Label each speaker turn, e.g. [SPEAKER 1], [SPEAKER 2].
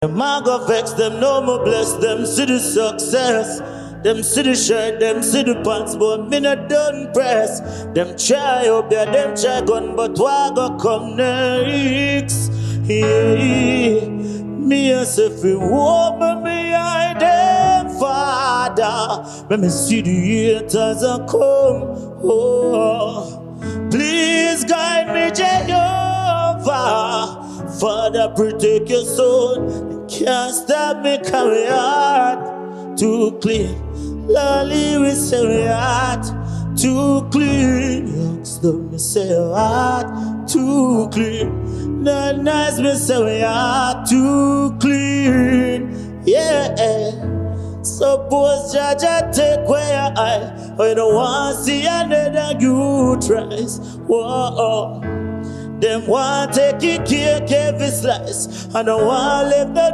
[SPEAKER 1] Them a go vex, them no more bless, them see the success. Them see the shirt, them see the pants, but me not done press. Them try up there, them try gun, but what go come next? Yeah. Me as if it woman me I them father. Let me see the haters a come. Oh, please guide me, Jehovah. Father, protect your soul. Can't stop me, carry heart too clean. Lolly, we say we heart too clean. Youngster, me say heart too clean. Not nice, me say we heart too clean. Yeah. Suppose Jaja take away your eye. I don't want to see another youth rise. Whoa. Them want take it cake every slice. I don't want to live the